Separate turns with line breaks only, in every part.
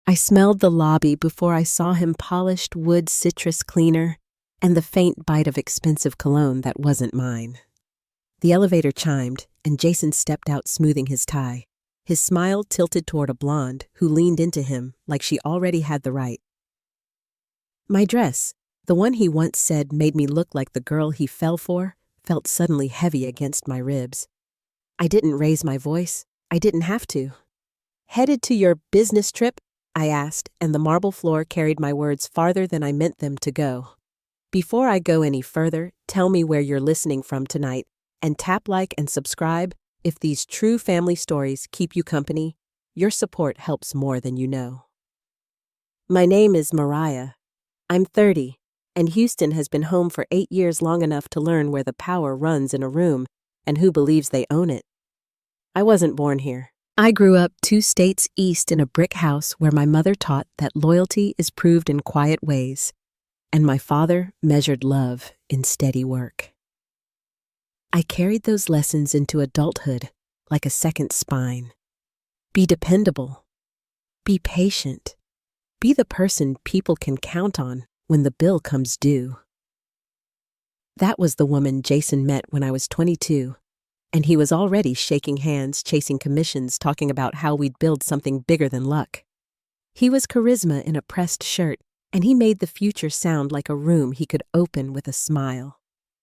I smelled the lobby before I saw him polished wood citrus cleaner and the faint bite of expensive cologne that wasn't mine. The elevator chimed, and Jason stepped out smoothing his tie, his smile tilted toward a blonde who leaned into him like she already had the right. My dress, the one he once said made me look like the girl he fell for, felt suddenly heavy against my ribs. I didn't raise my voice. I didn't have to. "Headed to your business trip?" I asked, and the marble floor carried my words farther than I meant them to go. Before I go any further, tell me where you're listening from tonight, and tap like and subscribe if these true family stories keep you company. Your support helps more than you know. My name is Mariah. I'm 30, and Houston has been home for 8 years, long enough to learn where the power runs in a room and who believes they own it. I wasn't born here. I grew up 2 states east in a brick house where my mother taught that loyalty is proved in quiet ways, and my father measured love in steady work. I carried those lessons into adulthood like a second spine. Be dependable. Be patient. Be the person people can count on when the bill comes due. That was the woman Jason met when I was 22, and he was already shaking hands, chasing commissions, talking about how we'd build something bigger than luck. He was charisma in a pressed shirt, and he made the future sound like a room he could open with a smile.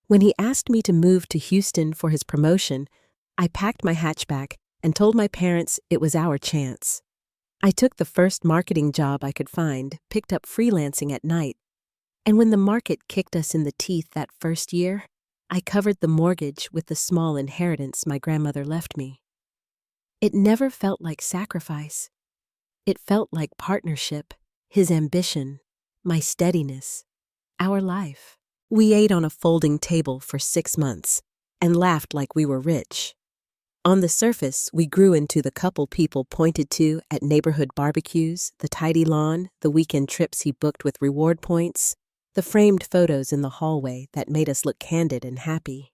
When he asked me to move to Houston for his promotion, I packed my hatchback and told my parents it was our chance. I took the first marketing job I could find, picked up freelancing at night, and when the market kicked us in the teeth that first year, I covered the mortgage with the small inheritance my grandmother left me. It never felt like sacrifice. It felt like partnership, his ambition, my steadiness, our life. We ate on a folding table for 6 months and laughed like we were rich. On the surface, we grew into the couple people pointed to at neighborhood barbecues, the tidy lawn, the weekend trips he booked with reward points, the framed photos in the hallway that made us look candid and happy.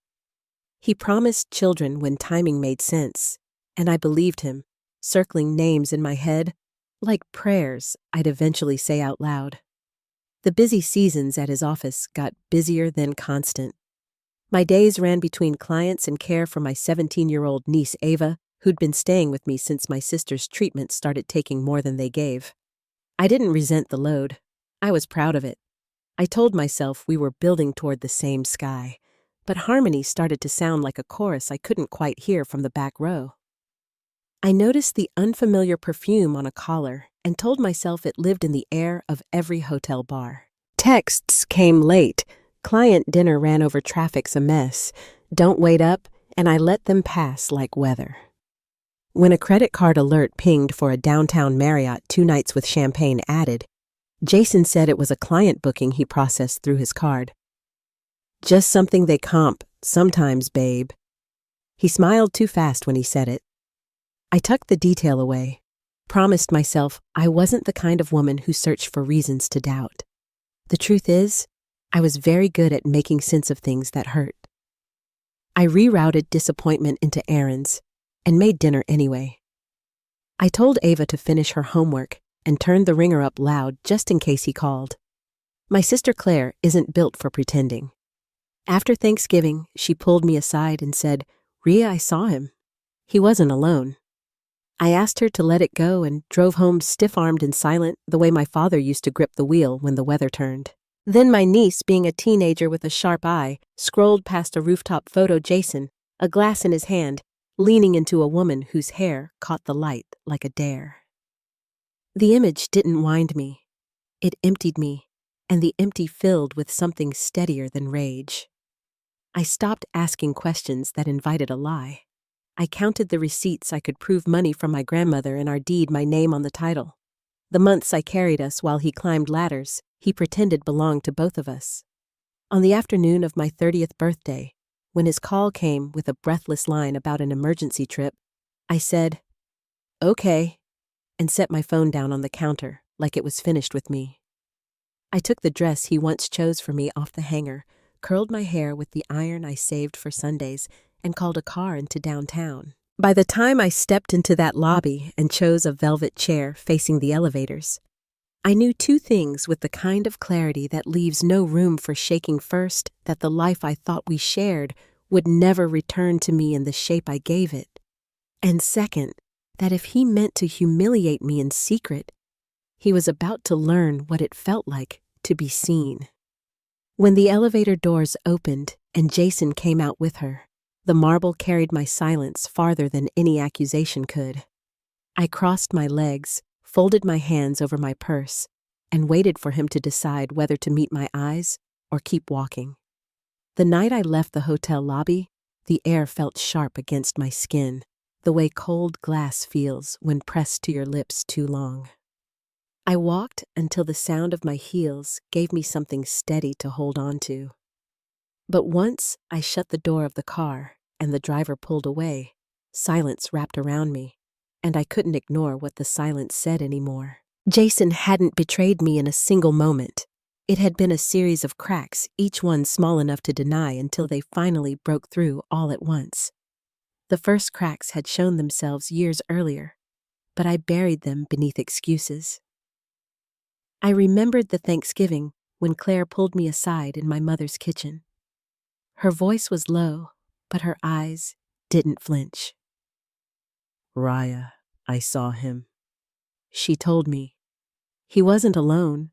He promised children when timing made sense, and I believed him, circling names in my head, like prayers I'd eventually say out loud. The busy seasons at his office got busier than constant. My days ran between clients and care for my 17-year-old niece Ava, who'd been staying with me since my sister's treatment started taking more than they gave. I didn't resent the load. I was proud of it. I told myself we were building toward the same sky, but harmony started to sound like a chorus I couldn't quite hear from the back row. I noticed the unfamiliar perfume on a collar and told myself it lived in the air of every hotel bar. Texts came late. Client dinner ran over traffic's a mess. Don't wait up, and I let them pass like weather. When a credit card alert pinged for a downtown Marriott 2 nights with champagne added, Jason said it was a client booking he processed through his card. "Just something they comp, sometimes, babe." He smiled too fast when he said it. I tucked the detail away, promised myself I wasn't the kind of woman who searched for reasons to doubt. The truth is, I was very good at making sense of things that hurt. I rerouted disappointment into errands and made dinner anyway. I told Ava to finish her homework and turned the ringer up loud just in case he called. My sister Claire isn't built for pretending. After Thanksgiving, she pulled me aside and said, "Rhea, I saw him. He wasn't alone." I asked her to let it go and drove home stiff-armed and silent, the way my father used to grip the wheel when the weather turned. Then my niece, being a teenager with a sharp eye, scrolled past a rooftop photo Jason, a glass in his hand, leaning into a woman whose hair caught the light like a dare. The image didn't wind me. It emptied me, and the empty filled with something steadier than rage. I stopped asking questions that invited a lie. I counted the receipts I could prove money from my grandmother and our deed my name on the title. The months I carried us while he climbed ladders, he pretended belonged to both of us. On the afternoon of my 30th birthday, when his call came with a breathless line about an emergency trip, I said, "Okay," and set my phone down on the counter like it was finished with me. I took the dress he once chose for me off the hanger, curled my hair with the iron I saved for Sundays, and called a car into downtown. By the time I stepped into that lobby and chose a velvet chair facing the elevators, I knew two things with the kind of clarity that leaves no room for shaking. First, that the life I thought we shared would never return to me in the shape I gave it. And second, that if he meant to humiliate me in secret, he was about to learn what it felt like to be seen. When the elevator doors opened and Jason came out with her, the marble carried my silence farther than any accusation could. I crossed my legs, folded my hands over my purse, and waited for him to decide whether to meet my eyes or keep walking. The night I left the hotel lobby, the air felt sharp against my skin, the way cold glass feels when pressed to your lips too long. I walked until the sound of my heels gave me something steady to hold on to. But once I shut the door of the car and the driver pulled away, silence wrapped around me, and I couldn't ignore what the silence said anymore. Jason hadn't betrayed me in a single moment. It had been a series of cracks, each one small enough to deny until they finally broke through all at once. The first cracks had shown themselves years earlier, but I buried them beneath excuses. I remembered the Thanksgiving when Claire pulled me aside in my mother's kitchen. Her voice was low, but her eyes didn't flinch. "Raya, I saw him," she told me. He wasn't alone.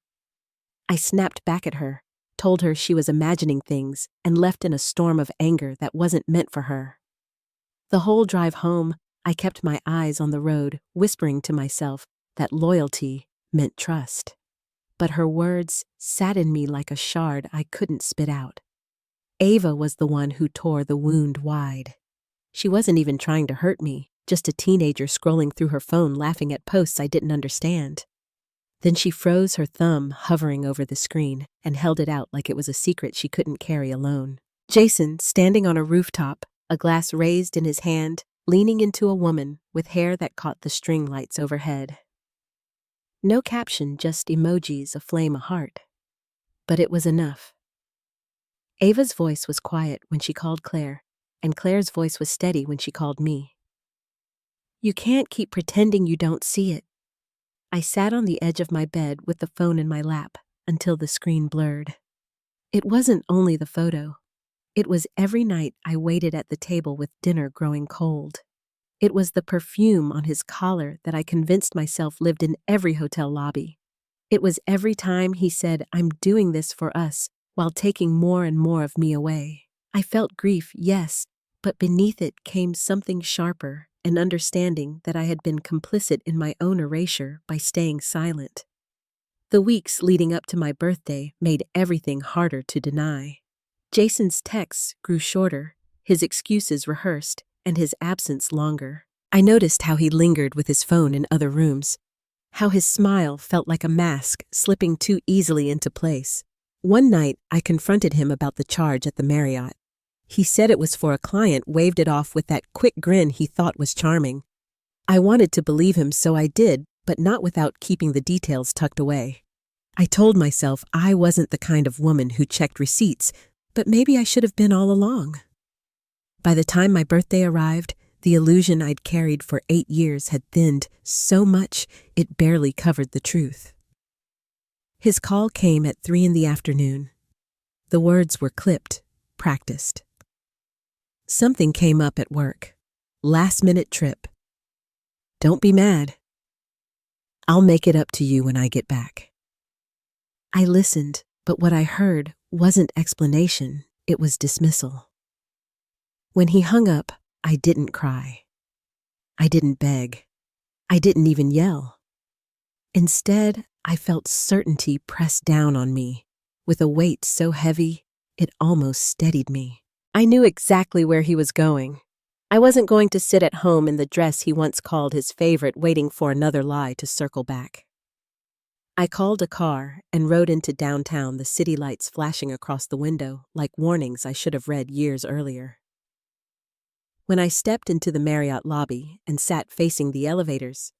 I snapped back at her, told her she was imagining things, and left in a storm of anger that wasn't meant for her. The whole drive home, I kept my eyes on the road, whispering to myself that loyalty meant trust. But her words sat in me like a shard I couldn't spit out. Ava was the one who tore the wound wide. She wasn't even trying to hurt me, just a teenager scrolling through her phone laughing at posts I didn't understand. Then she froze her thumb hovering over the screen and held it out like it was a secret she couldn't carry alone. Jason, standing on a rooftop, a glass raised in his hand, leaning into a woman with hair that caught the string lights overhead. No caption, just emojis aflame a heart. But it was enough. Ava's voice was quiet when she called Claire, and Claire's voice was steady when she called me. "You can't keep pretending you don't see it." I sat on the edge of my bed with the phone in my lap until the screen blurred. It wasn't only the photo. It was every night I waited at the table with dinner growing cold. It was the perfume on his collar that I convinced myself lived in every hotel lobby. It was every time he said, "I'm doing this for us," while taking more and more of me away. I felt grief, yes, but beneath it came something sharper, an understanding that I had been complicit in my own erasure by staying silent. The weeks leading up to my birthday made everything harder to deny. Jason's texts grew shorter, his excuses rehearsed, and his absence longer. I noticed how he lingered with his phone in other rooms, how his smile felt like a mask slipping too easily into place. One night, I confronted him about the charge at the Marriott. He said it was for a client, waved it off with that quick grin he thought was charming. I wanted to believe him, so I did, but not without keeping the details tucked away. I told myself I wasn't the kind of woman who checked receipts, but maybe I should have been all along. By the time my birthday arrived, the illusion I'd carried for 8 years had thinned so much it barely covered the truth. His call came at 3 in the afternoon. The words were clipped, practiced. Something came up at work. Last-minute trip. "Don't be mad. I'll make it up to you when I get back." I listened, but what I heard wasn't explanation, it was dismissal. When he hung up, I didn't cry. I didn't beg. I didn't even yell. Instead, I felt certainty press down on me, with a weight so heavy it almost steadied me. I knew exactly where he was going. I wasn't going to sit at home in the dress he once called his favorite, waiting for another lie to circle back. I called a car and rode into downtown, the city lights flashing across the window like warnings I should have read years earlier. When I stepped into the Marriott lobby and sat facing the elevators,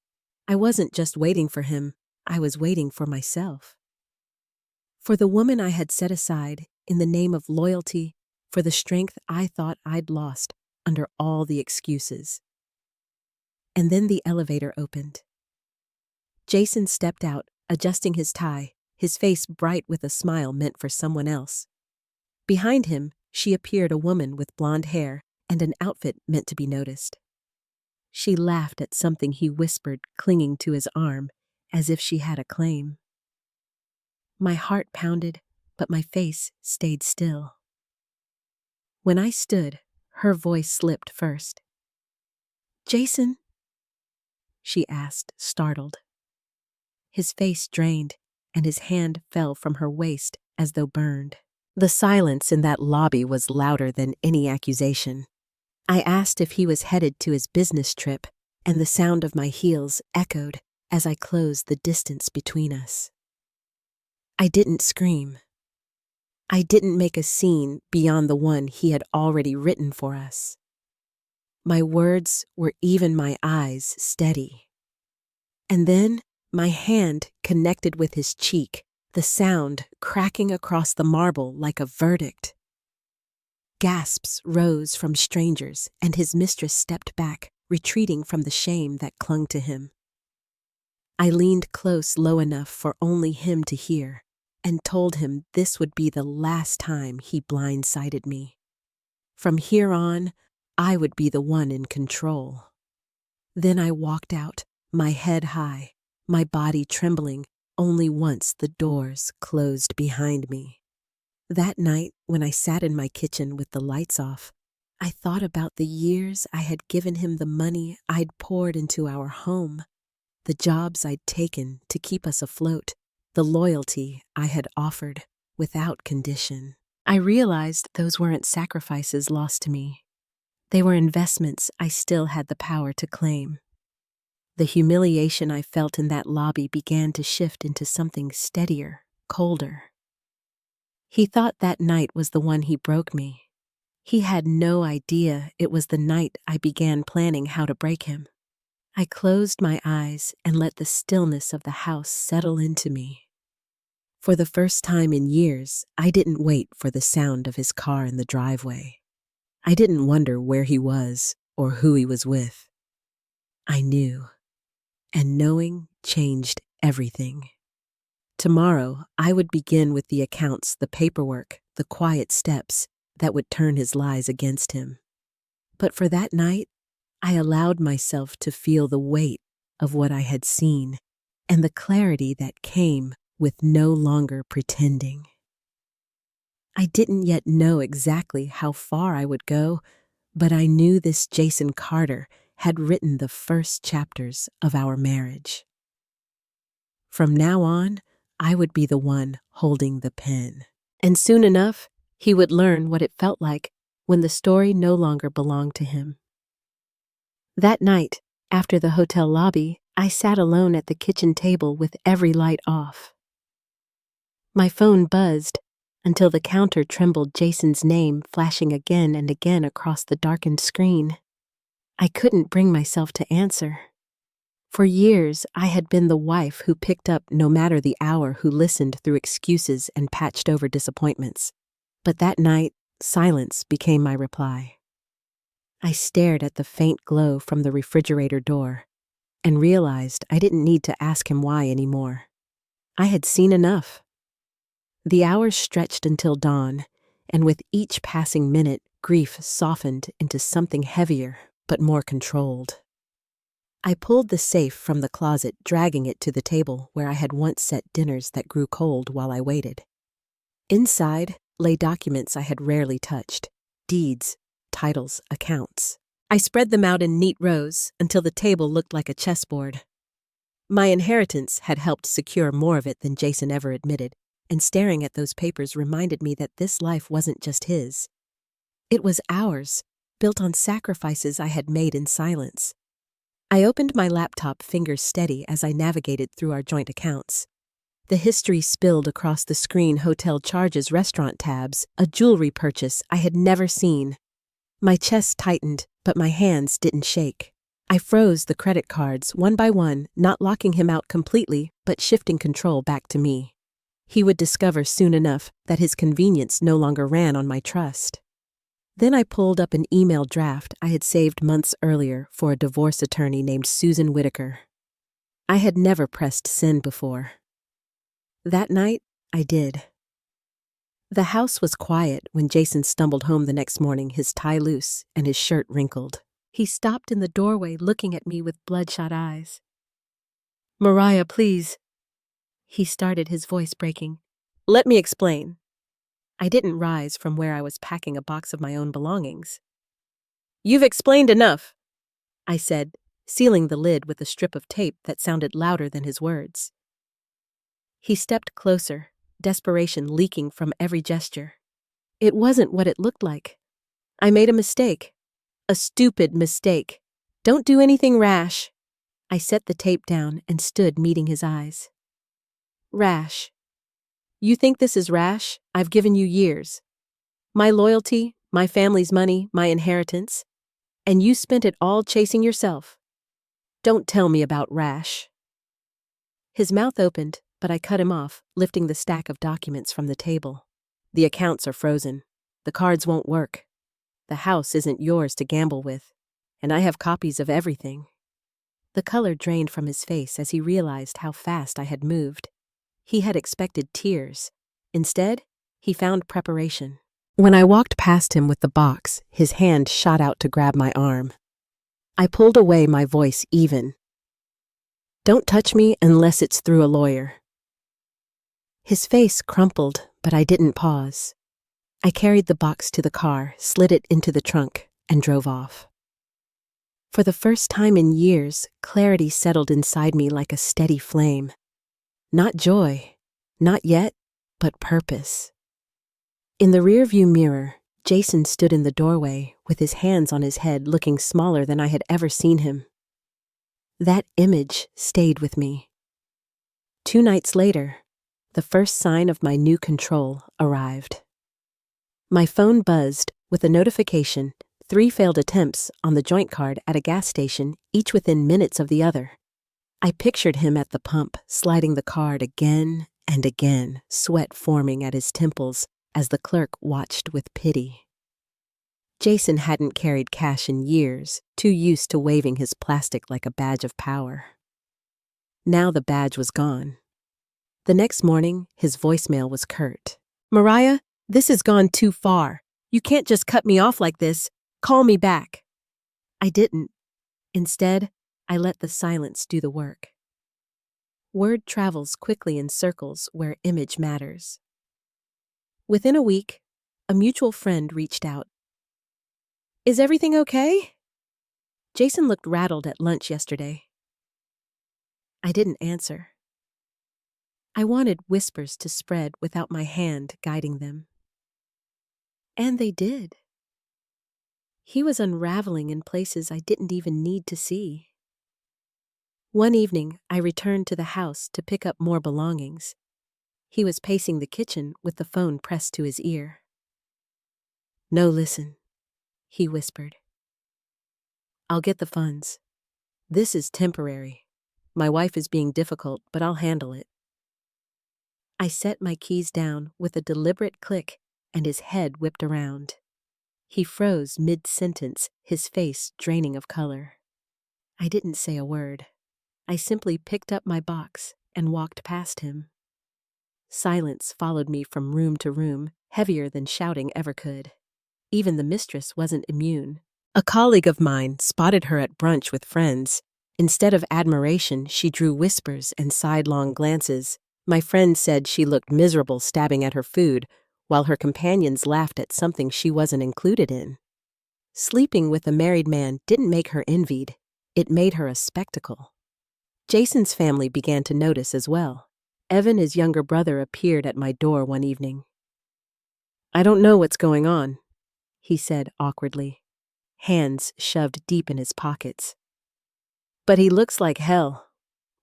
I wasn't just waiting for him, I was waiting for myself. For the woman I had set aside in the name of loyalty, for the strength I thought I'd lost under all the excuses. and then the elevator opened. Jason stepped out, adjusting his tie, his face bright with a smile meant for someone else. Behind him, she appeared a woman with blonde hair and an outfit meant to be noticed. She laughed at something he whispered, clinging to his arm, as if she had a claim. My heart pounded, but my face stayed still. When I stood, her voice slipped first. "Jason?" she asked, startled. His face drained, and his hand fell from her waist as though burned. The silence in that lobby was louder than any accusation. I asked if he was headed to his business trip, and the sound of my heels echoed as I closed the distance between us. I didn't scream. I didn't make a scene beyond the one he had already written for us. My words were even my eyes steady. And then my hand connected with his cheek, the sound cracking across the marble like a verdict. Gasps rose from strangers, and his mistress stepped back, retreating from the shame that clung to him. I leaned close low enough for only him to hear, and told him this would be the last time he blindsided me. From here on, I would be the one in control. Then I walked out, my head high, my body trembling, only once the doors closed behind me. That night, when I sat in my kitchen with the lights off, I thought about the years I had given him, the money I'd poured into our home, the jobs I'd taken to keep us afloat, the loyalty I had offered without condition. I realized those weren't sacrifices lost to me. They were investments I still had the power to claim. The humiliation I felt in that lobby began to shift into something steadier, colder. He thought that night was the one he broke me. He had no idea it was the night I began planning how to break him. I closed my eyes and let the stillness of the house settle into me. For the first time in years, I didn't wait for the sound of his car in the driveway. I didn't wonder where he was or who he was with. I knew, and knowing changed everything. Tomorrow, I would begin with the accounts, the paperwork, the quiet steps that would turn his lies against him. But for that night, I allowed myself to feel the weight of what I had seen and the clarity that came with no longer pretending. I didn't yet know exactly how far I would go, but I knew this Jason Carter had written the first chapters of our marriage. From now on, I would be the one holding the pen. And soon enough, he would learn what it felt like when the story no longer belonged to him. That night, after the hotel lobby, I sat alone at the kitchen table with every light off. My phone buzzed until the counter trembled, Jason's name flashing again and again across the darkened screen. I couldn't bring myself to answer. For years, I had been the wife who picked up no matter the hour, who listened through excuses and patched over disappointments. But that night, silence became my reply. I stared at the faint glow from the refrigerator door and realized I didn't need to ask him why anymore. I had seen enough. The hours stretched until dawn, and with each passing minute, grief softened into something heavier but more controlled. I pulled the safe from the closet, dragging it to the table where I had once set dinners that grew cold while I waited. Inside lay documents I had rarely touched: deeds, titles, accounts. I spread them out in neat rows until the table looked like a chessboard. My inheritance had helped secure more of it than Jason ever admitted, and staring at those papers reminded me that this life wasn't just his. It was ours, built on sacrifices I had made in silence. I opened my laptop, fingers steady as I navigated through our joint accounts. The history spilled across the screen: hotel charges, restaurant tabs, a jewelry purchase I had never seen. My chest tightened, but my hands didn't shake. I froze the credit cards one by one, not locking him out completely, but shifting control back to me. He would discover soon enough that his convenience no longer ran on my trust. Then I pulled up an email draft I had saved months earlier for a divorce attorney named Susan Whitaker. I had never pressed send before. That night, I did. The house was quiet when Jason stumbled home the next morning, his tie loose and his shirt wrinkled. He stopped in the doorway looking at me with bloodshot eyes. "Mariah, please." He started, his voice breaking. "Let me explain." I didn't rise from where I was packing a box of my own belongings. "You've explained enough," I said, sealing the lid with a strip of tape that sounded louder than his words. He stepped closer, desperation leaking from every gesture. It wasn't what it looked like. I made a mistake. A stupid mistake. Don't do anything rash. I set the tape down and stood meeting his eyes. Rash. You think this is rash? I've given you years. My loyalty, my family's money, my inheritance. And you spent it all chasing yourself. Don't tell me about rash. His mouth opened, but I cut him off, lifting the stack of documents from the table. The accounts are frozen. The cards won't work. The house isn't yours to gamble with, and I have copies of everything. The color drained from his face as he realized how fast I had moved. He had expected tears. Instead, he found preparation. When I walked past him with the box, his hand shot out to grab my arm. I pulled away, my voice even. "Don't touch me unless it's through a lawyer." His face crumpled, but I didn't pause. I carried the box to the car, slid it into the trunk, and drove off. For the first time in years, clarity settled inside me like a steady flame. Not joy, not yet, but purpose. In the rearview mirror, Jason stood in the doorway with his hands on his head, looking smaller than I had ever seen him. That image stayed with me. 2 nights later, the first sign of my new control arrived. My phone buzzed with a notification, 3 failed attempts on the joint card at a gas station, each within minutes of the other. I pictured him at the pump, sliding the card again and again, sweat forming at his temples as the clerk watched with pity. Jason hadn't carried cash in years, too used to waving his plastic like a badge of power. Now the badge was gone. The next morning, his voicemail was curt. "Mariah, this has gone too far. You can't just cut me off like this. Call me back." I didn't. Instead, I let the silence do the work. Word travels quickly in circles where image matters. Within a week, a mutual friend reached out. "Is everything okay?" "Jason looked rattled at lunch yesterday." I didn't answer. I wanted whispers to spread without my hand guiding them. And they did. He was unraveling in places I didn't even need to see. One evening, I returned to the house to pick up more belongings. He was pacing the kitchen with the phone pressed to his ear. "No, listen," he whispered. "I'll get the funds. This is temporary. My wife is being difficult, but I'll handle it." I set my keys down with a deliberate click, and his head whipped around. He froze mid-sentence, his face draining of color. I didn't say a word. I simply picked up my box and walked past him. Silence followed me from room to room, heavier than shouting ever could. Even the mistress wasn't immune. A colleague of mine spotted her at brunch with friends. Instead of admiration, she drew whispers and sidelong glances. My friend said she looked miserable stabbing at her food, while her companions laughed at something she wasn't included in. Sleeping with a married man didn't make her envied. It made her a spectacle. Jason's family began to notice as well. Evan, his younger brother, appeared at my door one evening. "I don't know what's going on," he said awkwardly, hands shoved deep in his pockets. "But he looks like hell.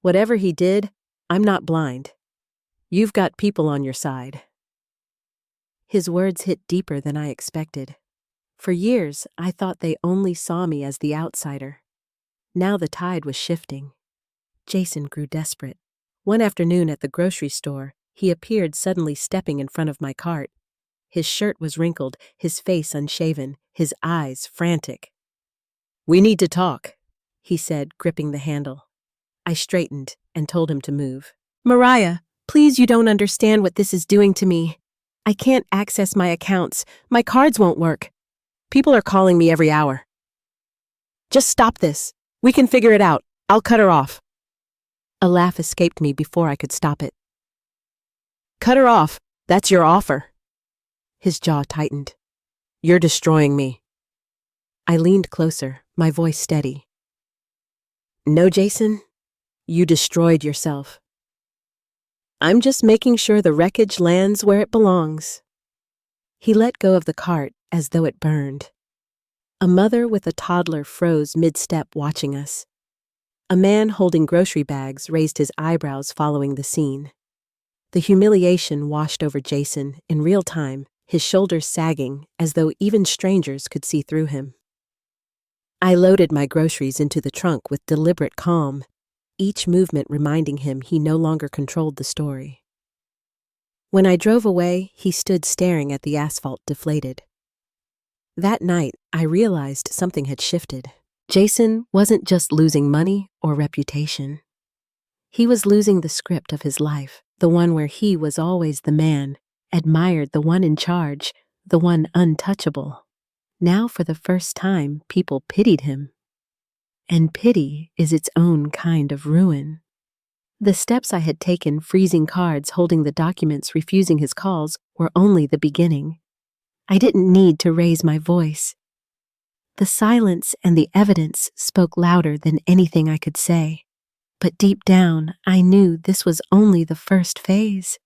Whatever he did, I'm not blind. You've got people on your side." His words hit deeper than I expected. For years, I thought they only saw me as the outsider. Now the tide was shifting. Jason grew desperate. One afternoon at the grocery store, he appeared suddenly stepping in front of my cart. His shirt was wrinkled, his face unshaven, his eyes frantic. "We need to talk," he said, gripping the handle. I straightened and told him to move. "Mariah, please, you don't understand what this is doing to me. I can't access my accounts. My cards won't work. People are calling me every hour. Just stop this. We can figure it out. I'll cut her off." A laugh escaped me before I could stop it. "Cut her off. That's your offer." His jaw tightened. "You're destroying me." I leaned closer, my voice steady. "No, Jason, you destroyed yourself. I'm just making sure the wreckage lands where it belongs." He let go of the cart as though it burned. A mother with a toddler froze mid-step watching us. A man holding grocery bags raised his eyebrows following the scene. The humiliation washed over Jason in real time, his shoulders sagging as though even strangers could see through him. I loaded my groceries into the trunk with deliberate calm, each movement reminding him he no longer controlled the story. When I drove away, he stood staring at the asphalt deflated. That night, I realized something had shifted. Jason wasn't just losing money or reputation. He was losing the script of his life, the one where he was always the man, admired, the one in charge, the one untouchable. Now, for the first time, people pitied him. And pity is its own kind of ruin. The steps I had taken, freezing cards, holding the documents, refusing his calls, were only the beginning. I didn't need to raise my voice. The silence and the evidence spoke louder than anything I could say. But deep down, I knew this was only the first phase.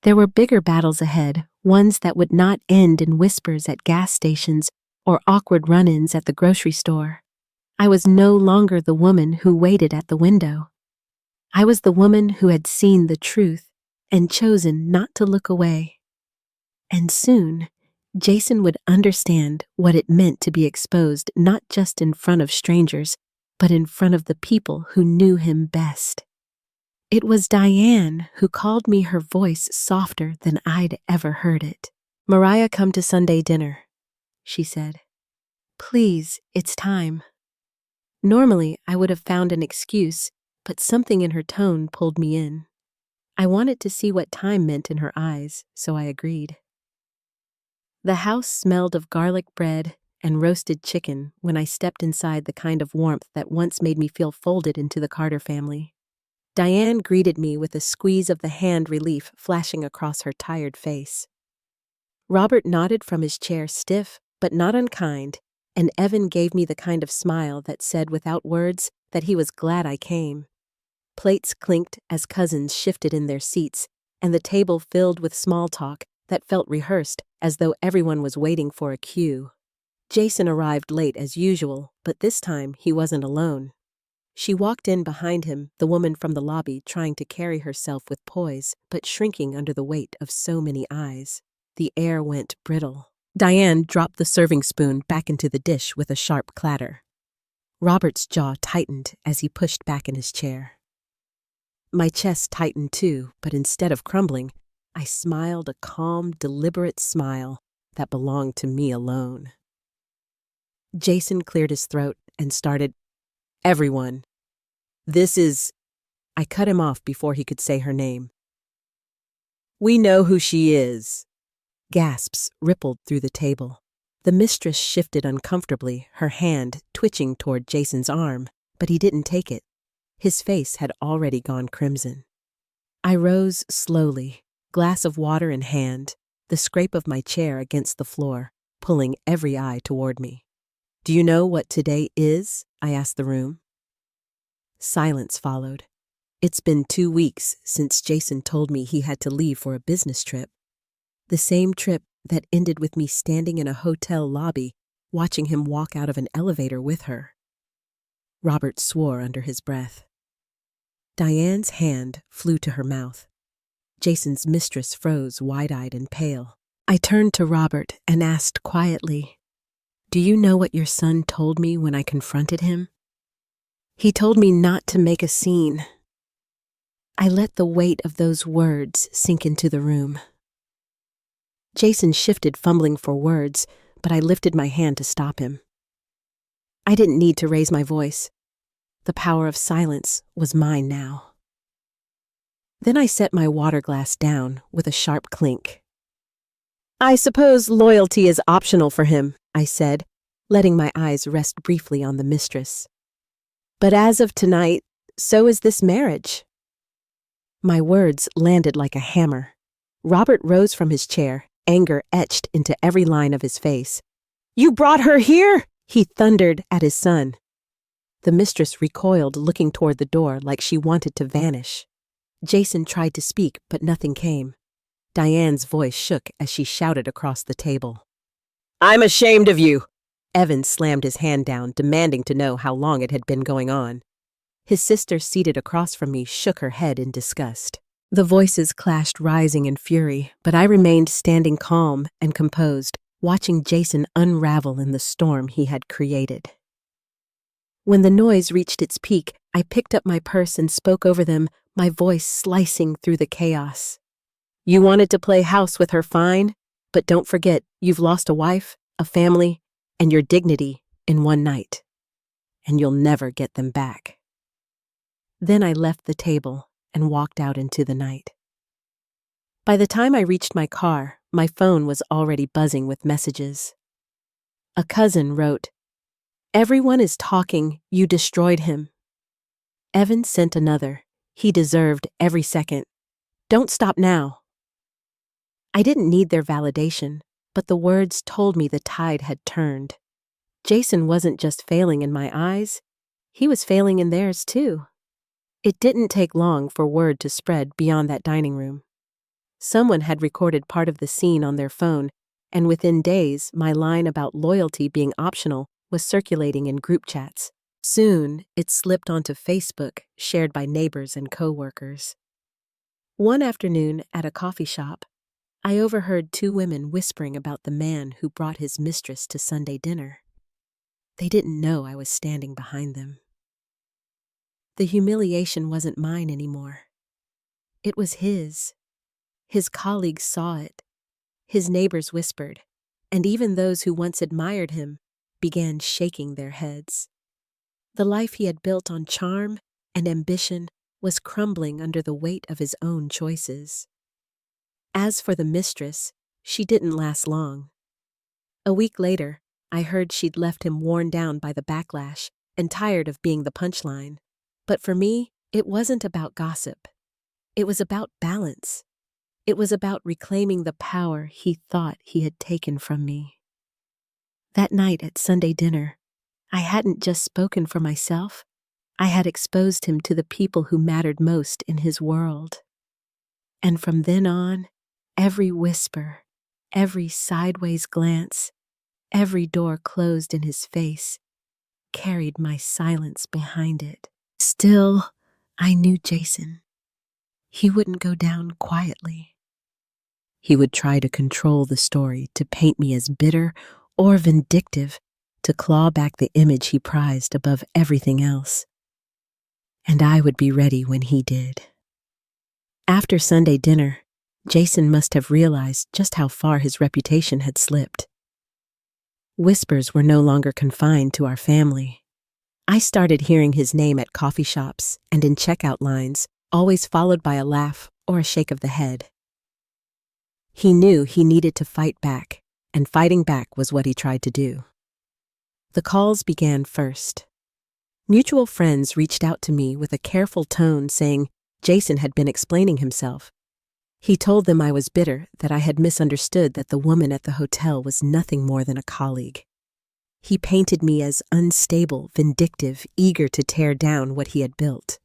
There were bigger battles ahead, ones that would not end in whispers at gas stations or awkward run-ins at the grocery store. I was no longer the woman who waited at the window. I was the woman who had seen the truth and chosen not to look away. And soon, Jason would understand what it meant to be exposed not just in front of strangers, but in front of the people who knew him best. It was Diane who called me, her voice softer than I'd ever heard it. "Mariah, come to Sunday dinner," she said. "Please, it's time." Normally, I would have found an excuse, but something in her tone pulled me in. I wanted to see what time meant in her eyes, so I agreed. The house smelled of garlic bread and roasted chicken when I stepped inside, the kind of warmth that once made me feel folded into the Carter family. Diane greeted me with a squeeze of the hand, relief flashing across her tired face. Robert nodded from his chair, stiff but not unkind, and Evan gave me the kind of smile that said without words that he was glad I came. Plates clinked as cousins shifted in their seats, and the table filled with small talk that felt rehearsed, as though everyone was waiting for a cue. Jason arrived late as usual, but this time he wasn't alone. She walked in behind him, the woman from the lobby, trying to carry herself with poise, but shrinking under the weight of so many eyes. The air went brittle. Diane dropped the serving spoon back into the dish with a sharp clatter. Robert's jaw tightened as he pushed back in his chair. My chest tightened too, but instead of crumbling, I smiled a calm, deliberate smile that belonged to me alone. Jason cleared his throat and started, "Everyone, this is—" I cut him off before he could say her name. "We know who she is." Gasps rippled through the table. The mistress shifted uncomfortably, her hand twitching toward Jason's arm, but he didn't take it. His face had already gone crimson. I rose slowly, glass of water in hand, the scrape of my chair against the floor, pulling every eye toward me. "Do you know what today is?" I asked the room. Silence followed. It's been 2 weeks since Jason told me he had to leave for a business trip. The same trip that ended with me standing in a hotel lobby, watching him walk out of an elevator with her. Robert swore under his breath. Diane's hand flew to her mouth. Jason's mistress froze, wide-eyed and pale. I turned to Robert and asked quietly, "Do you know what your son told me when I confronted him?" "He told me not to make a scene." I let the weight of those words sink into the room. Jason shifted, fumbling for words, but I lifted my hand to stop him. I didn't need to raise my voice. The power of silence was mine now. Then I set my water glass down with a sharp clink. "I suppose loyalty is optional for him," I said, letting my eyes rest briefly on the mistress. "But as of tonight, so is this marriage." My words landed like a hammer. Robert rose from his chair, anger etched into every line of his face. "You brought her here?" he thundered at his son. The mistress recoiled, looking toward the door like she wanted to vanish. Jason tried to speak, but nothing came. Diane's voice shook as she shouted across the table. "I'm ashamed of you!" Evan slammed his hand down, demanding to know how long it had been going on. His sister, seated across from me, shook her head in disgust. The voices clashed, rising in fury, but I remained standing calm and composed, watching Jason unravel in the storm he had created. When the noise reached its peak, I picked up my purse and spoke over them, my voice slicing through the chaos. "You wanted to play house with her, fine, but don't forget you've lost a wife, a family, and your dignity in one night, and you'll never get them back." Then I left the table and walked out into the night. By the time I reached my car, my phone was already buzzing with messages. A cousin wrote, "Everyone is talking, you destroyed him." Evan sent another, "He deserved every second. Don't stop now." I didn't need their validation, but the words told me the tide had turned. Jason wasn't just failing in my eyes, he was failing in theirs too. It didn't take long for word to spread beyond that dining room. Someone had recorded part of the scene on their phone, and within days, my line about loyalty being optional was circulating in group chats. Soon, it slipped onto Facebook, shared by neighbors and co-workers. One afternoon at a coffee shop, I overheard two women whispering about the man who brought his mistress to Sunday dinner. They didn't know I was standing behind them. The humiliation wasn't mine anymore. It was his. His colleagues saw it. His neighbors whispered, and even those who once admired him began shaking their heads. The life he had built on charm and ambition was crumbling under the weight of his own choices. As for the mistress, she didn't last long. A week later, I heard she'd left him worn down by the backlash and tired of being the punchline. But for me, it wasn't about gossip. It was about balance. It was about reclaiming the power he thought he had taken from me. That night at Sunday dinner, I hadn't just spoken for myself. I had exposed him to the people who mattered most in his world. And from then on, every whisper, every sideways glance, every door closed in his face, carried my silence behind it. Still, I knew Jason. He wouldn't go down quietly. He would try to control the story, to paint me as bitter or vindictive, to claw back the image he prized above everything else. And I would be ready when he did. After Sunday dinner, Jason must have realized just how far his reputation had slipped. Whispers were no longer confined to our family. I started hearing his name at coffee shops and in checkout lines, always followed by a laugh or a shake of the head. He knew he needed to fight back, and fighting back was what he tried to do. The calls began first. Mutual friends reached out to me with a careful tone saying Jason had been explaining himself. He told them I was bitter, that I had misunderstood that the woman at the hotel was nothing more than a colleague. He painted me as unstable, vindictive, eager to tear down what he had built.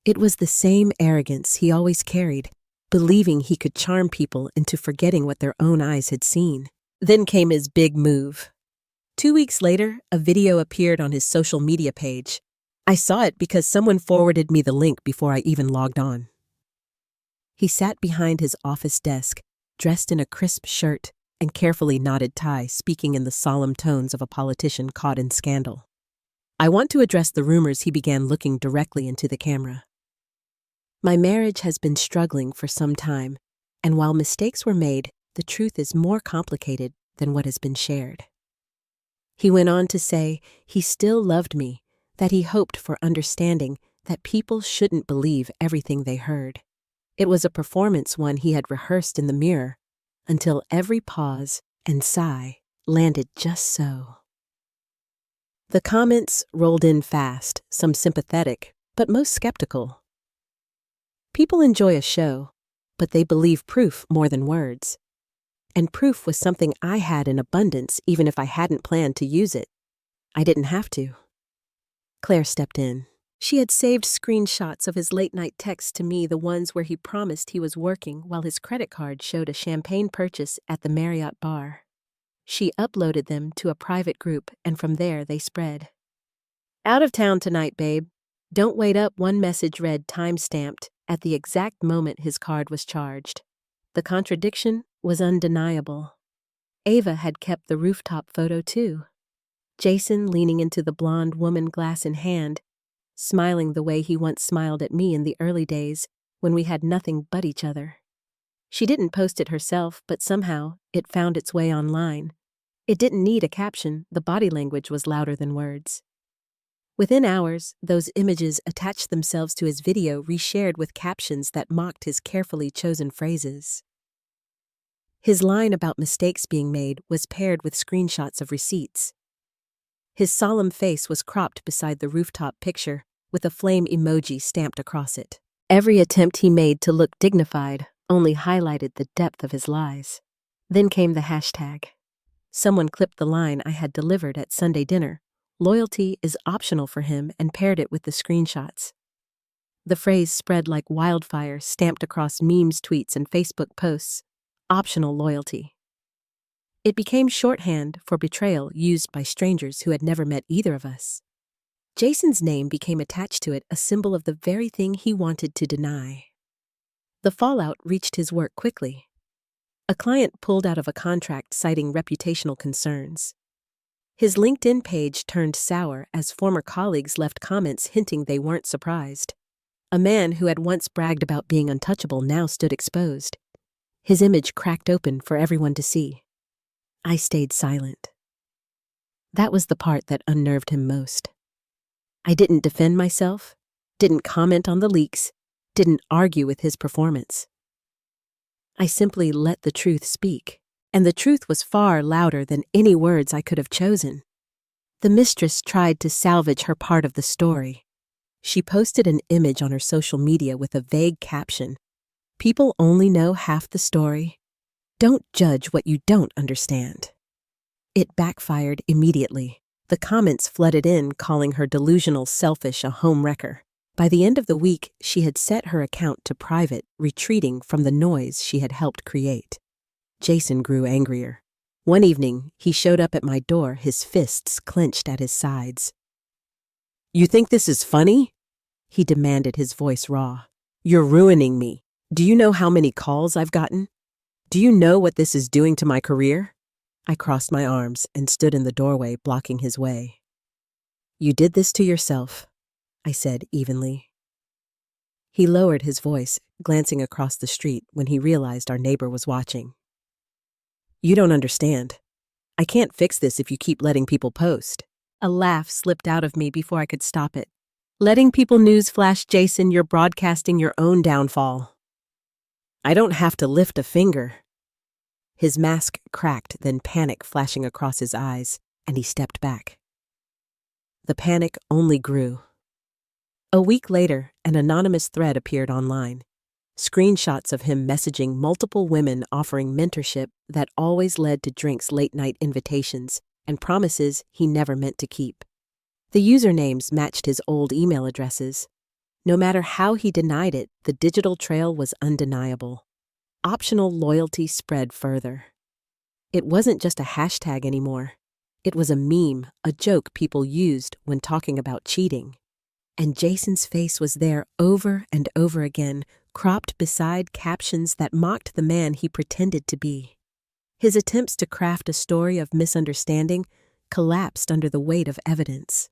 It was the same arrogance he always carried, believing he could charm people into forgetting what their own eyes had seen. Then came his big move. 2 weeks later, a video appeared on his social media page. I saw it because someone forwarded me the link before I even logged on. He sat behind his office desk, dressed in a crisp shirt and carefully knotted tie, speaking in the solemn tones of a politician caught in scandal. "I want to address the rumors," he began, looking directly into the camera. "My marriage has been struggling for some time, and while mistakes were made, the truth is more complicated than what has been shared. He went on to say he still loved me, that he hoped for understanding, that people shouldn't believe everything they heard. It was a performance one he had rehearsed in the mirror, until every pause and sigh landed just so. The comments rolled in fast, some sympathetic, but most skeptical. People enjoy a show, but they believe proof more than words. And proof was something I had in abundance even if I hadn't planned to use it. I didn't have to. Claire stepped in. She had saved screenshots of his late-night texts to me, the ones where he promised he was working while his credit card showed a champagne purchase at the Marriott bar. She uploaded them to a private group, and from there they spread. "Out of town tonight, babe. Don't wait up," one message read, time-stamped, at the exact moment his card was charged. The contradiction was undeniable. Ava had kept the rooftop photo too. Jason leaning into the blonde woman, glass in hand, smiling the way he once smiled at me in the early days when we had nothing but each other. She didn't post it herself, but somehow it found its way online. It didn't need a caption, the body language was louder than words. Within hours, those images attached themselves to his video, reshared with captions that mocked his carefully chosen phrases. His line about mistakes being made was paired with screenshots of receipts. His solemn face was cropped beside the rooftop picture, with a flame emoji stamped across it. Every attempt he made to look dignified only highlighted the depth of his lies. Then came the hashtag. Someone clipped the line I had delivered at Sunday dinner. Loyalty is optional for him, and paired it with the screenshots. The phrase spread like wildfire, stamped across memes, tweets, and Facebook posts. Optional loyalty. It became shorthand for betrayal, used by strangers who had never met either of us. Jason's name became attached to it, a symbol of the very thing he wanted to deny. The fallout reached his work quickly. A client pulled out of a contract citing reputational concerns. His LinkedIn page turned sour as former colleagues left comments hinting they weren't surprised. A man who had once bragged about being untouchable now stood exposed. His image cracked open for everyone to see. I stayed silent. That was the part that unnerved him most. I didn't defend myself, didn't comment on the leaks, didn't argue with his performance. I simply let the truth speak, and the truth was far louder than any words I could have chosen. The mistress tried to salvage her part of the story. She posted an image on her social media with a vague caption, "People only know half the story. Don't judge what you don't understand." It backfired immediately. The comments flooded in, calling her delusional, selfish, a homewrecker. By the end of the week, she had set her account to private, retreating from the noise she had helped create. Jason grew angrier. One evening, he showed up at my door, his fists clenched at his sides. "You think this is funny?" he demanded, his voice raw. "You're ruining me. Do you know how many calls I've gotten? Do you know what this is doing to my career?" I crossed my arms and stood in the doorway, blocking his way. "You did this to yourself," I said evenly. He lowered his voice, glancing across the street when he realized our neighbor was watching. "You don't understand. I can't fix this if you keep letting people post." A laugh slipped out of me before I could stop it. "Letting people newsflash, Jason, you're broadcasting your own downfall." "I don't have to lift a finger." His mask cracked, then panic flashing across his eyes, and he stepped back. The panic only grew. A week later, an anonymous thread appeared online. Screenshots of him messaging multiple women offering mentorship that always led to drinks, late-night invitations, and promises he never meant to keep. The usernames matched his old email addresses. No matter how he denied it, the digital trail was undeniable. Optional loyalty spread further. It wasn't just a hashtag anymore. It was a meme, a joke people used when talking about cheating. And Jason's face was there over and over again, cropped beside captions that mocked the man he pretended to be. His attempts to craft a story of misunderstanding collapsed under the weight of evidence.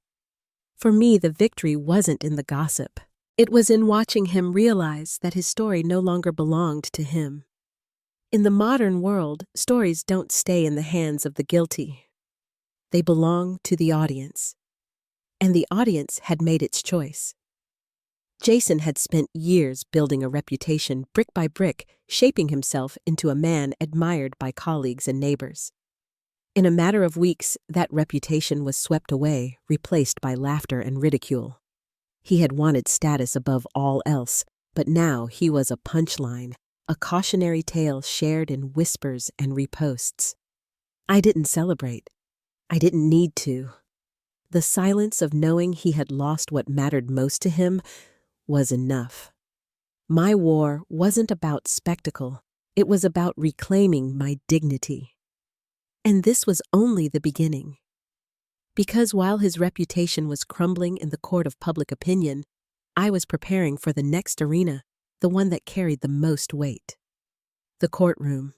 For me, the victory wasn't in the gossip. It was in watching him realize that his story no longer belonged to him. In the modern world, stories don't stay in the hands of the guilty. They belong to the audience. And the audience had made its choice. Jason had spent years building a reputation brick by brick, shaping himself into a man admired by colleagues and neighbors. In a matter of weeks, that reputation was swept away, replaced by laughter and ridicule. He had wanted status above all else, but now he was a punchline, a cautionary tale shared in whispers and reposts. I didn't celebrate. I didn't need to. The silence of knowing he had lost what mattered most to him was enough. My war wasn't about spectacle. It was about reclaiming my dignity. And this was only the beginning. Because while his reputation was crumbling in the court of public opinion, I was preparing for the next arena, the one that carried the most weight. The courtroom.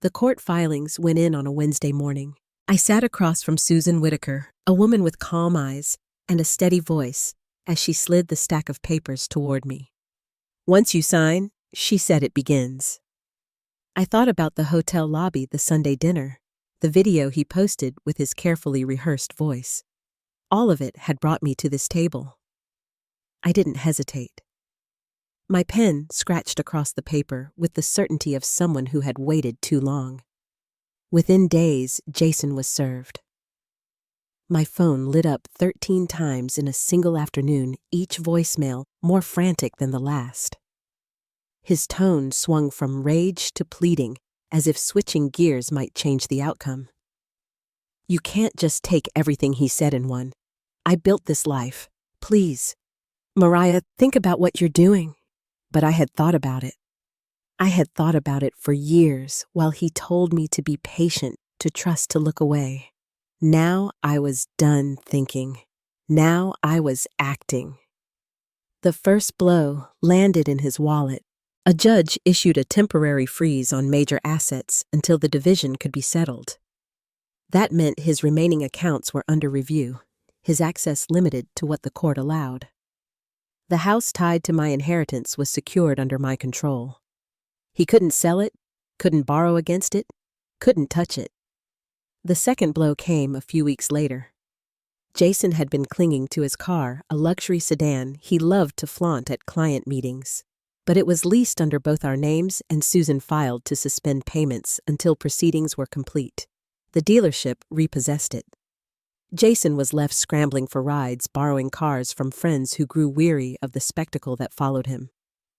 The court filings went in on a Wednesday morning. I sat across from Susan Whitaker, a woman with calm eyes and a steady voice, as she slid the stack of papers toward me. "Once you sign," she said, "it begins." I thought about the hotel lobby, the Sunday dinner, the video he posted with his carefully rehearsed voice. All of it had brought me to this table. I didn't hesitate. My pen scratched across the paper with the certainty of someone who had waited too long. Within days, Jason was served. My phone lit up 13 times in a single afternoon, each voicemail more frantic than the last. His tone swung from rage to pleading, as if switching gears might change the outcome. "You can't just take everything he said in one. I built this life. Please. Mariah, think about what you're doing." But I had thought about it. I had thought about it for years while he told me to be patient, to trust, to look away. Now I was done thinking. Now I was acting. The first blow landed in his wallet. A judge issued a temporary freeze on major assets until the division could be settled. That meant his remaining accounts were under review, his access limited to what the court allowed. The house tied to my inheritance was secured under my control. He couldn't sell it, couldn't borrow against it, couldn't touch it. The second blow came a few weeks later. Jason had been clinging to his car, a luxury sedan he loved to flaunt at client meetings. But it was leased under both our names, and Susan filed to suspend payments until proceedings were complete. The dealership repossessed it. Jason was left scrambling for rides, borrowing cars from friends who grew weary of the spectacle that followed him.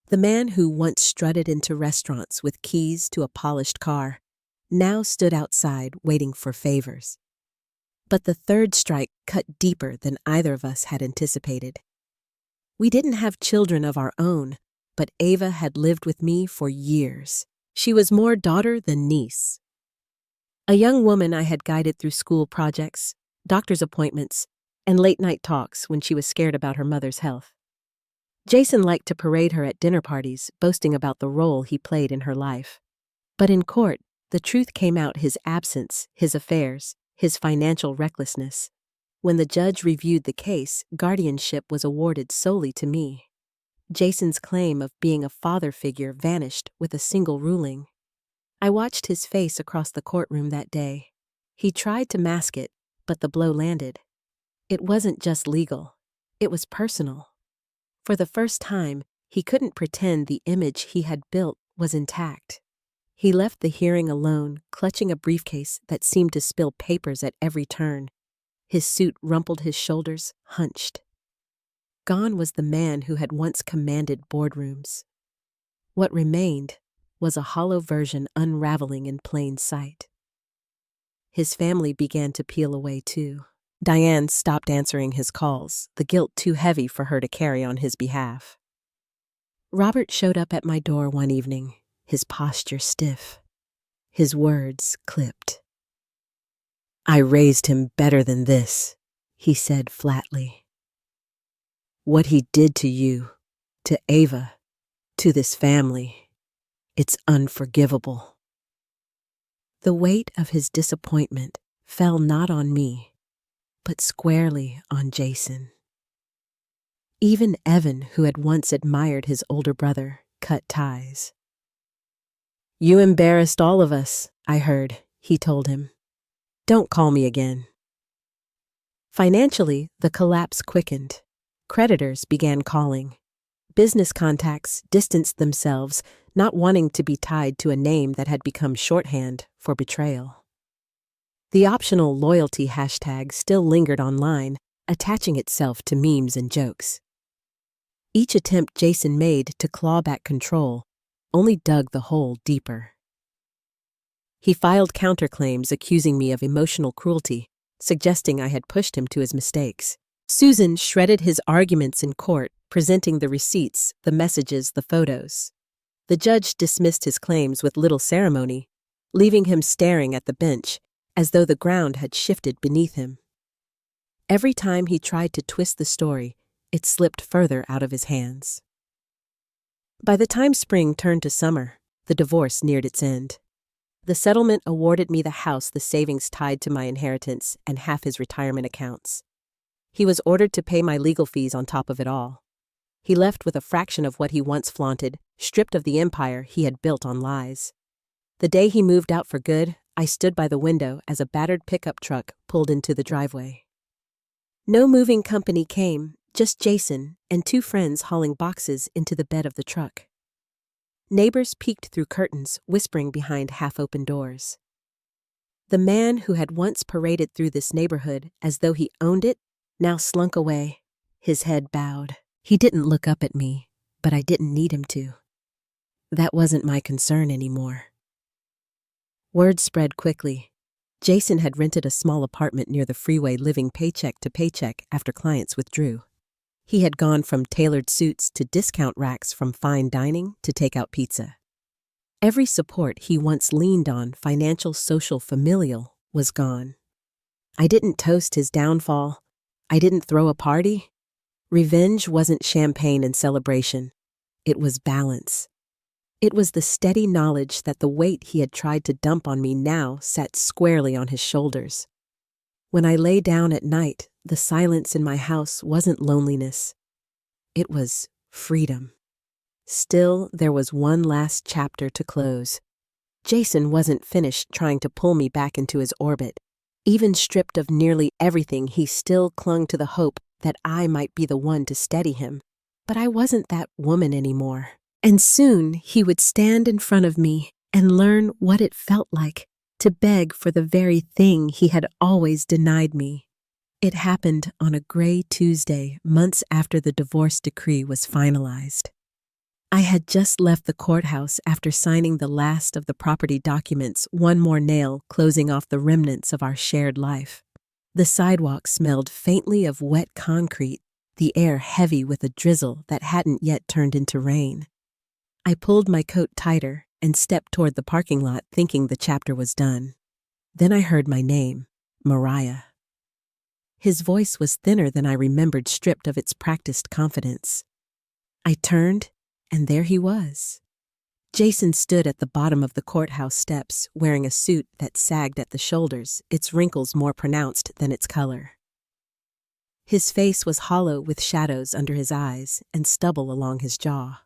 The man who once strutted into restaurants with keys to a polished car now stood outside waiting for favors. But the third strike cut deeper than either of us had anticipated. We didn't have children of our own, but Ava had lived with me for years. She was more daughter than niece. A young woman I had guided through school projects, doctor's appointments, and late-night talks when she was scared about her mother's health. Jason liked to parade her at dinner parties, boasting about the role he played in her life. But in court, the truth came out: his absence, his affairs, his financial recklessness. When the judge reviewed the case, guardianship was awarded solely to me. Jason's claim of being a father figure vanished with a single ruling. I watched his face across the courtroom that day. He tried to mask it, but the blow landed. It wasn't just legal. It was personal. For the first time, he couldn't pretend the image he had built was intact. He left the hearing alone, clutching a briefcase that seemed to spill papers at every turn. His suit rumpled, his shoulders hunched. Gone was the man who had once commanded boardrooms. What remained was a hollow version unraveling in plain sight. His family began to peel away too. Diane stopped answering his calls, the guilt too heavy for her to carry on his behalf. Robert showed up at my door one evening, his posture stiff, his words clipped. "I raised him better than this," he said flatly. "What he did to you, to Ava, to this family, it's unforgivable." The weight of his disappointment fell not on me, but squarely on Jason. Even Evan, who had once admired his older brother, cut ties. You embarrassed all of us, I heard, he told him. Don't call me again. Financially, the collapse quickened. Creditors began calling. Business contacts distanced themselves, not wanting to be tied to a name that had become shorthand for betrayal. The optional loyalty hashtag still lingered online, attaching itself to memes and jokes. Each attempt Jason made to claw back control only dug the hole deeper. He filed counterclaims accusing me of emotional cruelty, suggesting I had pushed him to his mistakes. Susan shredded his arguments in court, presenting the receipts, the messages, the photos. The judge dismissed his claims with little ceremony, leaving him staring at the bench as though the ground had shifted beneath him. Every time he tried to twist the story, it slipped further out of his hands. By the time spring turned to summer, the divorce neared its end. The settlement awarded me the house, the savings tied to my inheritance, and half his retirement accounts. He was ordered to pay my legal fees on top of it all. He left with a fraction of what he once flaunted, stripped of the empire he had built on lies. The day he moved out for good, I stood by the window as a battered pickup truck pulled into the driveway. No moving company came, just Jason and two friends hauling boxes into the bed of the truck. Neighbors peeked through curtains, whispering behind half-open doors. The man who had once paraded through this neighborhood as though he owned it now slunk away, his head bowed. He didn't look up at me, but I didn't need him to. That wasn't my concern anymore. Word spread quickly. Jason had rented a small apartment near the freeway, living paycheck to paycheck after clients withdrew. He had gone from tailored suits to discount racks, from fine dining to takeout pizza. Every support he once leaned on, financial, social, familial, was gone. I didn't toast his downfall. I didn't throw a party. Revenge wasn't champagne and celebration. It was balance. It was the steady knowledge that the weight he had tried to dump on me now sat squarely on his shoulders. When I lay down at night, the silence in my house wasn't loneliness. It was freedom. Still, there was one last chapter to close. Jason wasn't finished trying to pull me back into his orbit. Even stripped of nearly everything, he still clung to the hope that I might be the one to steady him. But I wasn't that woman anymore. And soon he would stand in front of me and learn what it felt like to beg for the very thing he had always denied me. It happened on a gray Tuesday, months after the divorce decree was finalized. I had just left the courthouse after signing the last of the property documents, one more nail closing off the remnants of our shared life. The sidewalk smelled faintly of wet concrete, the air heavy with a drizzle that hadn't yet turned into rain. I pulled my coat tighter and stepped toward the parking lot, thinking the chapter was done. Then I heard my name, Mariah. His voice was thinner than I remembered, stripped of its practiced confidence. I turned, and there he was. Jason stood at the bottom of the courthouse steps, wearing a suit that sagged at the shoulders, its wrinkles more pronounced than its color. His face was hollow with shadows under his eyes and stubble along his jaw.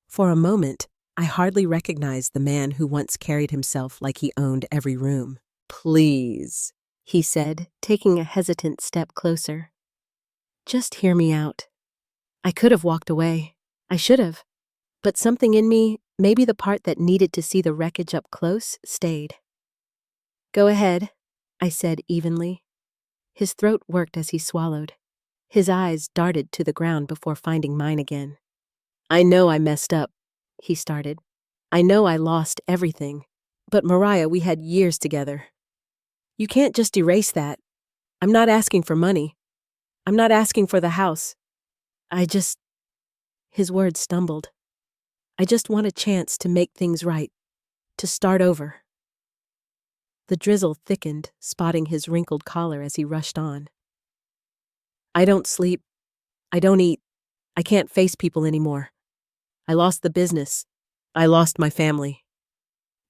For a moment, I hardly recognized the man who once carried himself like he owned every room. "Please," he said, taking a hesitant step closer. "Just hear me out." I could have walked away. I should have. But something in me, maybe the part that needed to see the wreckage up close, stayed. "Go ahead," I said evenly. His throat worked as he swallowed. His eyes darted to the ground before finding mine again. "I know I messed up," he started. "I know I lost everything. But Mariah, we had years together. You can't just erase that. I'm not asking for money. I'm not asking for the house. His words stumbled. "I just want a chance to make things right, to start over." The drizzle thickened, spotting his wrinkled collar as he rushed on. "I don't sleep. I don't eat. I can't face people anymore. I lost the business. I lost my family."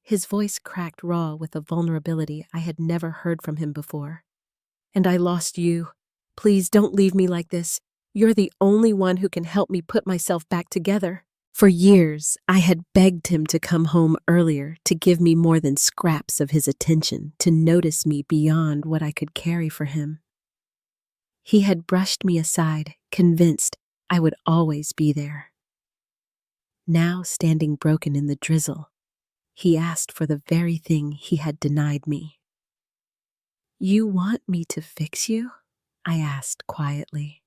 His voice cracked raw with a vulnerability I had never heard from him before. "And I lost you. Please don't leave me like this. You're the only one who can help me put myself back together." For years, I had begged him to come home earlier, to give me more than scraps of his attention, to notice me beyond what I could carry for him. He had brushed me aside, convinced I would always be there. Now, standing broken in the drizzle, he asked for the very thing he had denied me. "You want me to fix you?" I asked quietly.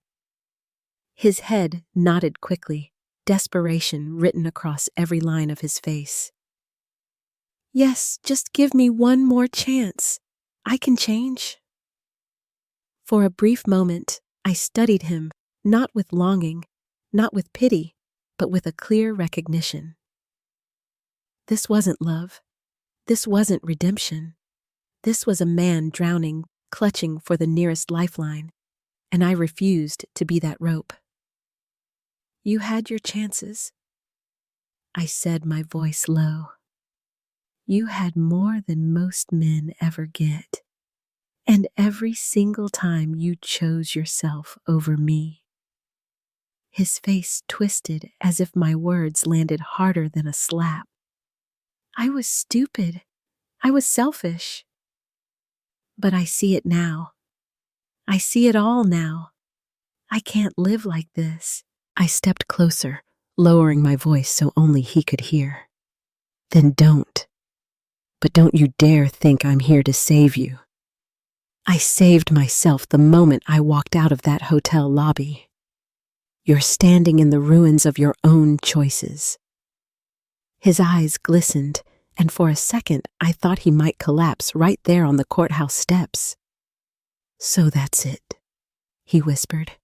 His head nodded quickly, desperation written across every line of his face. "Yes, just give me one more chance. I can change." For a brief moment, I studied him, not with longing, not with pity, but with a clear recognition. This wasn't love. This wasn't redemption. This was a man drowning, clutching for the nearest lifeline, and I refused to be that rope. "You had your chances," I said, my voice low. "You had more than most men ever get. And every single time you chose yourself over me." His face twisted as if my words landed harder than a slap. I was stupid. I was selfish. But I see it now. I see it all now. I can't live like this. I stepped closer, lowering my voice so only he could hear. "Then don't. But don't you dare think I'm here to save you. I saved myself the moment I walked out of that hotel lobby. You're standing in the ruins of your own choices." His eyes glistened, and for a second I thought he might collapse right there on the courthouse steps. "So that's it," he whispered.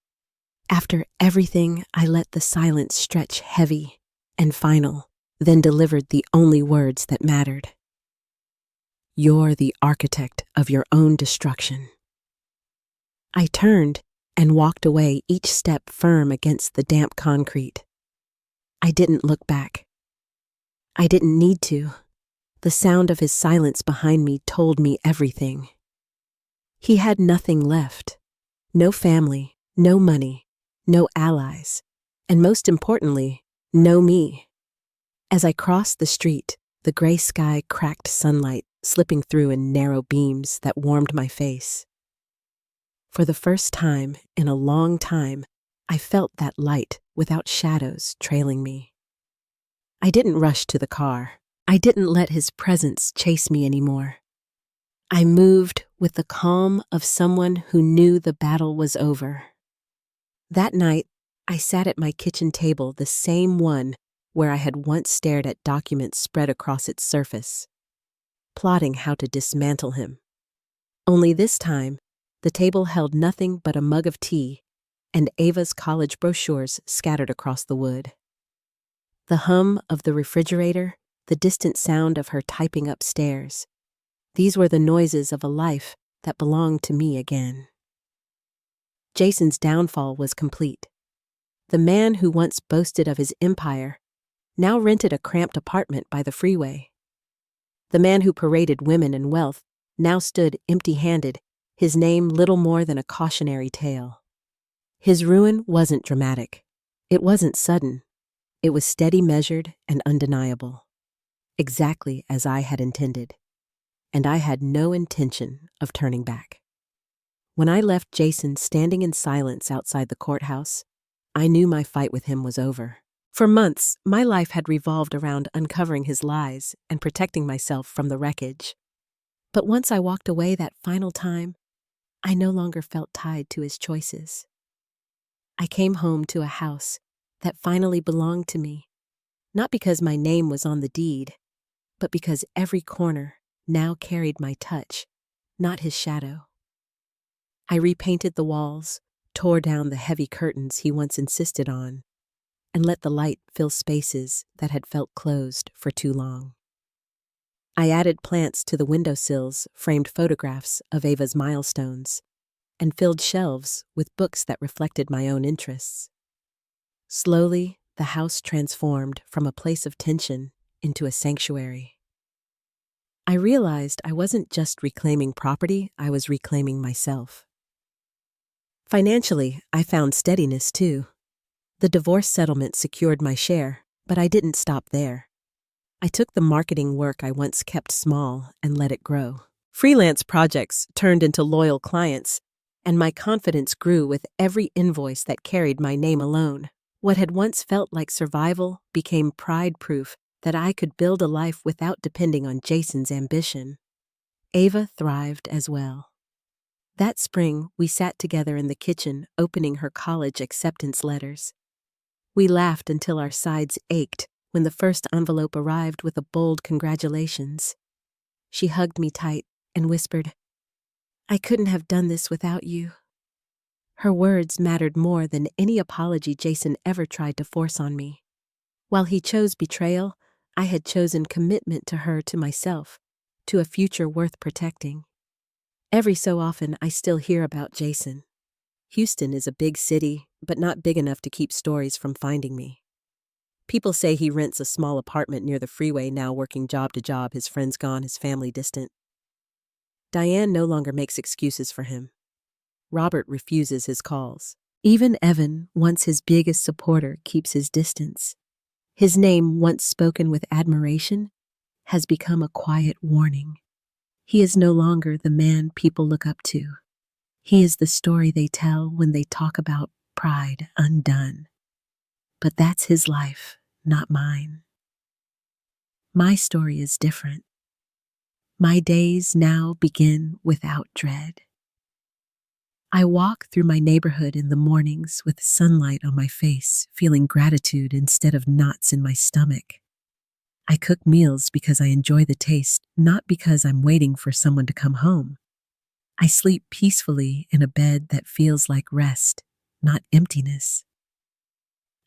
After everything, I let the silence stretch heavy and final, then delivered the only words that mattered. "You're the architect of your own destruction." I turned and walked away, each step firm against the damp concrete. I didn't look back. I didn't need to. The sound of his silence behind me told me everything. He had nothing left. No family, no money, no allies, and most importantly, no me. As I crossed the street, the gray sky cracked sunlight slipping through in narrow beams that warmed my face. For the first time in a long time, I felt that light without shadows trailing me. I didn't rush to the car. I didn't let his presence chase me anymore. I moved with the calm of someone who knew the battle was over. That night, I sat at my kitchen table, the same one where I had once stared at documents spread across its surface, plotting how to dismantle him. Only this time, the table held nothing but a mug of tea and Ava's college brochures scattered across the wood. The hum of the refrigerator, the distant sound of her typing upstairs, these were the noises of a life that belonged to me again. Jason's downfall was complete. The man who once boasted of his empire now rented a cramped apartment by the freeway. The man who paraded women and wealth now stood empty-handed, his name little more than a cautionary tale. His ruin wasn't dramatic. It wasn't sudden. It was steady, measured, and undeniable. Exactly as I had intended. And I had no intention of turning back. When I left Jason standing in silence outside the courthouse, I knew my fight with him was over. For months, my life had revolved around uncovering his lies and protecting myself from the wreckage. But once I walked away that final time, I no longer felt tied to his choices. I came home to a house that finally belonged to me, not because my name was on the deed, but because every corner now carried my touch, not his shadow. I repainted the walls, tore down the heavy curtains he once insisted on, and let the light fill spaces that had felt closed for too long. I added plants to the windowsills, framed photographs of Ava's milestones, and filled shelves with books that reflected my own interests. Slowly, the house transformed from a place of tension into a sanctuary. I realized I wasn't just reclaiming property, I was reclaiming myself. Financially, I found steadiness too. The divorce settlement secured my share, But I didn't stop there. I took the marketing work I once kept small and let it grow. Freelance projects turned into loyal clients, and my confidence grew with every invoice that carried my name alone. What had once felt like survival became pride-proof that I could build a life without depending on Jason's ambition. Ava thrived as well. That spring, we sat together in the kitchen, opening her college acceptance letters. We laughed until our sides ached when the first envelope arrived with a bold congratulations. She hugged me tight and whispered, "I couldn't have done this without you." Her words mattered more than any apology Jason ever tried to force on me. While he chose betrayal, I had chosen commitment to her, to myself, to a future worth protecting. Every so often, I still hear about Jason. Houston is a big city, but not big enough to keep stories from finding me. People say he rents a small apartment near the freeway now, working job to job, his friends gone, his family distant. Diane no longer makes excuses for him. Robert refuses his calls. Even Evan, once his biggest supporter, keeps his distance. His name, once spoken with admiration, has become a quiet warning. He is no longer the man people look up to. He is the story they tell when they talk about pride undone. But that's his life, not mine. My story is different. My days now begin without dread. I walk through my neighborhood in the mornings with sunlight on my face, feeling gratitude instead of knots in my stomach. I cook meals because I enjoy the taste, not because I'm waiting for someone to come home. I sleep peacefully in a bed that feels like rest, not emptiness.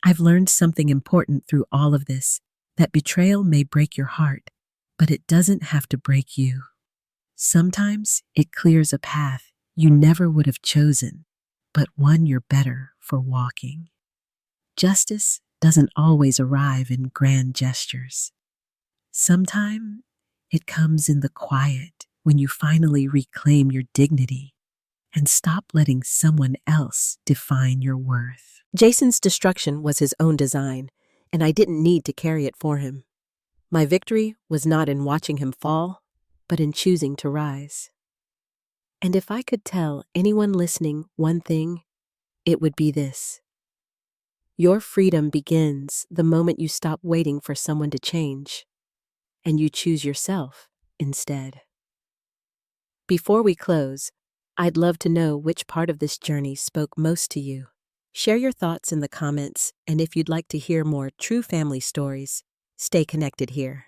I've learned something important through all of this, that betrayal may break your heart, but it doesn't have to break you. Sometimes it clears a path you never would have chosen, but one you're better for walking. Justice doesn't always arrive in grand gestures. Sometimes it comes in the quiet, when you finally reclaim your dignity and stop letting someone else define your worth. Jason's destruction was his own design, and I didn't need to carry it for him. My victory was not in watching him fall, but in choosing to rise. And if I could tell anyone listening one thing, it would be this: your freedom begins the moment you stop waiting for someone to change, and you choose yourself instead. Before we close, I'd love to know which part of this journey spoke most to you. Share your thoughts in the comments, and if you'd like to hear more true family stories, stay connected here.